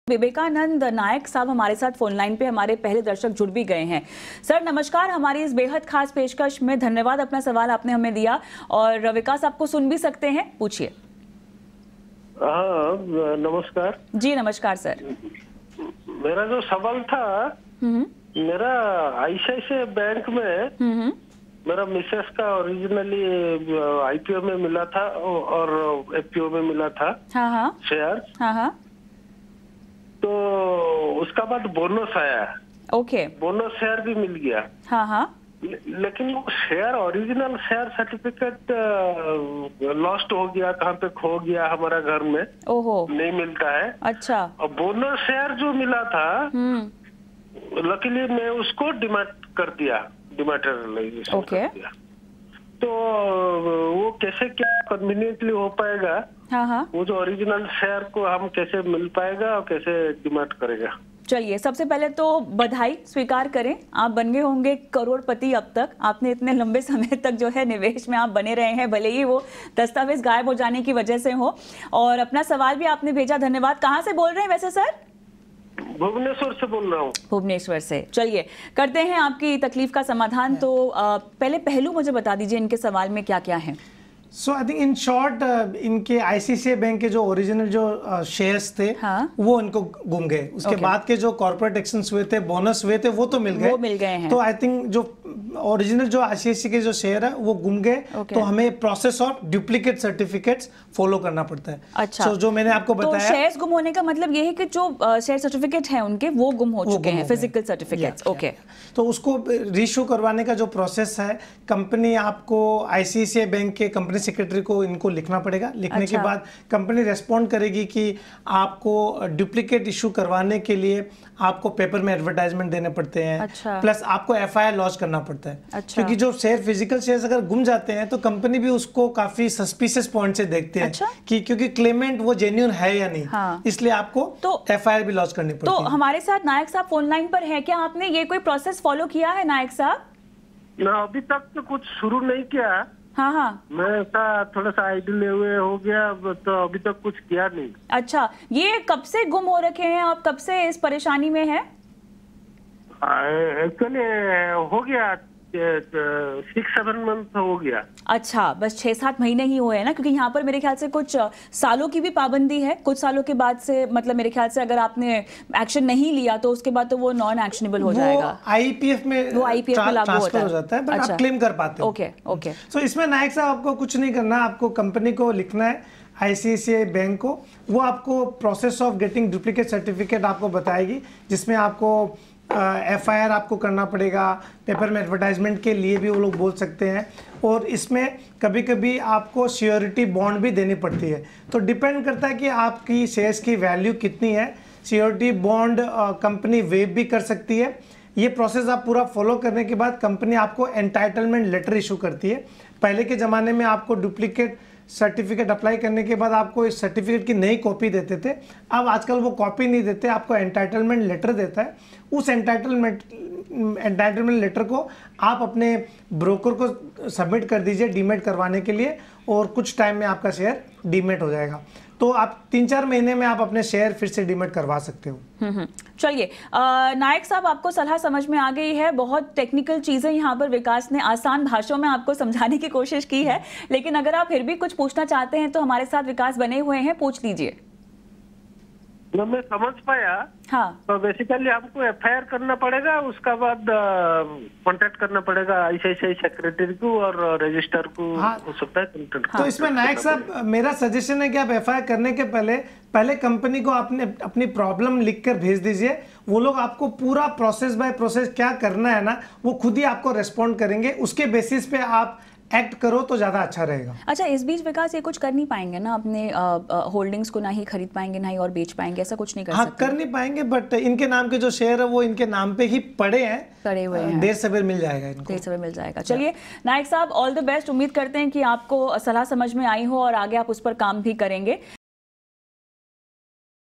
विवेकानंद नायक साहब हमारे साथ फोन लाइन पे हमारे पहले दर्शक जुड़ भी गए हैं। सर नमस्कार, हमारी इस बेहद खास पेशकश में धन्यवाद, अपना सवाल आपने हमें दिया और विकास आपको सुन भी सकते हैं, पूछिए। हाँ नमस्कार जी नमस्कार सर। मेरा जो सवाल था, मेरा आईसीआईसीआई बैंक में मेरा मिसेस का ओरिजिनली आईपीओ में मिला था और एफपीओ में मिला था। हाँ शेयर। हाँ। तो उसका बाद बोनस आया। ओके। बोनस शेयर भी मिल गया। हाँ। लेकिन वो share original share certificate lost हो गया, कहाँ पे खो गया हमारा घर में। ओहो। नहीं मिलता है। अच्छा। और बोनस शेयर जो मिला था, लकीली मैं उसको डिमाट कर दिया, डिमाटराइजेशन ओके। कर दिया। तो वो कैसे क्या कन्वीनियंटली हो पाएगा? हाँ। वो जो ओरिजिनल शेयर को हम कैसे मिल पाएगा और कैसे डिमाट करेगा? चलिए सबसे पहले तो बधाई स्वीकार करें, आप बन गए होंगे करोड़पति। अब तक आपने इतने लंबे समय तक जो है निवेश में आप बने रहे हैं, भले ही वो दस्तावेज गायब हो जाने की वजह से हो। और अपना सवाल भी आपने भेजा, धन्यवाद। कहाँ से बोल रहे हैं वैसे सर? भुवनेश्वर से बोल रहा हूँ। भुवनेश्वर से। चलिए करते हैं आपकी तकलीफ का समाधान। तो पहले पहलू मुझे बता दीजिए इनके सवाल में क्या क्या है। सो आई थिंक इन शॉर्ट इनके आईसीआईसीआई बैंक के जो ओरिजिनल जो शेयर्स थे, हाँ? वो इनको गुम गए। उसके बाद के जो कॉर्पोरेट एक्शंस हुए थे, बोनस हुए थे, वो तो मिल गए हैं। तो आई थिंक जो ओरिजिनल जो आईसीआईसीआई के जो शेयर है वो गुम गए। तो हमें process of duplicate certificates follow करना पड़ता है। अच्छा। so, जो मैंने आपको बताया, तो शेयर्स गुम होने का मतलब ये है कि जो शेयर सर्टिफिकेट है उनके वो गुम हो चुके हैं, फिजिकल सर्टिफिकेट्स। ओके। तो उसको रीइश्यू करवाने का जो प्रोसेस है, कंपनी आपको आईसीआईसीआई बैंक के कंपनी सेक्रेटरी को इनको लिखना पड़ेगा। लिखने के बाद कंपनी रेस्पॉन्ड करेगी कि आपको डुप्लीकेट इशू करवाने के लिए आपको पेपर में एडवर्टाइजमेंट देने पड़ते हैं। अच्छा। प्लस आपको एफआईआर लॉन्च करना पड़ता है। अच्छा। क्योंकि जो शेयर फिजिकल शेयर्स अगर गुम जाते हैं तो कंपनी भी उसको काफी सस्पिशियस पॉइंट से देखते हैं। अच्छा? कि क्योंकि क्लेमेंट वो जेन्युइन है या नहीं। हाँ। इसलिए आपको तो एफआईआर भी लॉन्च करनी पड़ती है। तो हमारे साथ नायक साहब फोन लाइन पर है, क्या आपने ये कोई प्रोसेस फॉलो किया है नायक साहब? ना अभी तक तो कुछ शुरू नहीं किया। हाँ। मैं ऐसा थोड़ा सा आइडियल हुए हो गया, तो अभी तक कुछ किया नहीं। अच्छा, ये कब से गुम हो रखे हैं आप, कब से इस परेशानी में है? एक्चुअली हो गया 6-7 मंथ हो गया। अच्छा, बस 6-7 महीने ही हुए हैं ना, क्योंकि यहाँ पर मेरे ख्याल से कुछ सालों की भी पाबंदी है। कुछ सालों के बाद से, मतलब मेरे ख्याल से अगर आपने एक्शन नहीं लिया तो उसके बाद तो वो नॉन एक्शनेबल हो जाएगा। आईपीएफ में लागू होता हो जाता है, बट आप क्लेम कर पाते हो। ओके। सो इसमें नायक साहब आपको कुछ नहीं करना, आपको कंपनी को लिखना है आईसीआईसीआई बैंक को। वो आपको process of getting duplicate certificate आपको बताएगी, जिसमें आपको एफआईआर आपको करना पड़ेगा। पेपर में एडवर्टाइजमेंट के लिए भी वो लोग बोल सकते हैं। और इसमें कभी कभी आपको श्योरिटी बॉन्ड भी देनी पड़ती है। तो डिपेंड करता है कि आपकी शेयर्स की वैल्यू कितनी है। श्योरिटी बॉन्ड कंपनी वेव भी कर सकती है। ये प्रोसेस आप पूरा फॉलो करने के बाद कंपनी आपको एंटाइटलमेंट लेटर इशू करती है। पहले के ज़माने में आपको डुप्लीकेट सर्टिफिकेट अप्लाई करने के बाद आपको इस सर्टिफिकेट की नई कॉपी देते थे। अब आजकल वो कॉपी नहीं देते, आपको एंटाइटलमेंट लेटर देता है। उस एंटाइटलमेंट लेटर को आप अपने ब्रोकर को सबमिट कर दीजिए डीमेट करवाने के लिए, और कुछ टाइम में आपका शेयर डीमेट हो जाएगा। तो आप 3-4 महीने में आप अपने शेयर फिर से डीमेट करवा सकते हो। चलिए नायक साहब, आपको सलाह समझ में आ गई है। बहुत टेक्निकल चीजें यहाँ पर विकास ने आसान भाषाओं में आपको समझाने की कोशिश की है, लेकिन अगर आप फिर भी कुछ पूछना चाहते हैं तो हमारे साथ विकास बने हुए हैं, पूछ लीजिए। मैं समझ पाया। हाँ। तो बेसिकली आपको एफआईआर करना पड़ेगा, उसका बाद कांटेक्ट करना पड़ेगा आईसीआईसीआई सेक्रेटरी को और रजिस्टर को। हाँ। हो सकता है कांटेक्ट। तो इसमें नायक साहब मेरा सजेशन है कि आप एफआईआर करने के पहले कंपनी को आपने अपनी प्रॉब्लम लिखकर भेज दीजिए। वो लोग आपको पूरा प्रोसेस बाय प्रोसेस क्या करना है ना, वो खुद ही आपको रेस्पॉन्ड करेंगे। उसके बेसिस पे आप एक्ट करो तो ज्यादा अच्छा रहेगा। अच्छा, इस बीच विकास ये कुछ कर नहीं पाएंगे ना, अपने होल्डिंग्स को ना ही खरीद पाएंगे ना ही और बेच पाएंगे, ऐसा कुछ नहीं कर सकते? कर नहीं पाएंगे, बट इनके नाम के जो शेयर है वो इनके नाम पे ही पड़े हुए हैं। देर सवेर मिल जाएगा इनको, देर सवेर मिल जाएगा। चलिए नायक साहब, ऑल द बेस्ट। उम्मीद करते हैं कि आपको सलाह समझ में आई हो और आगे आप उस पर काम भी करेंगे।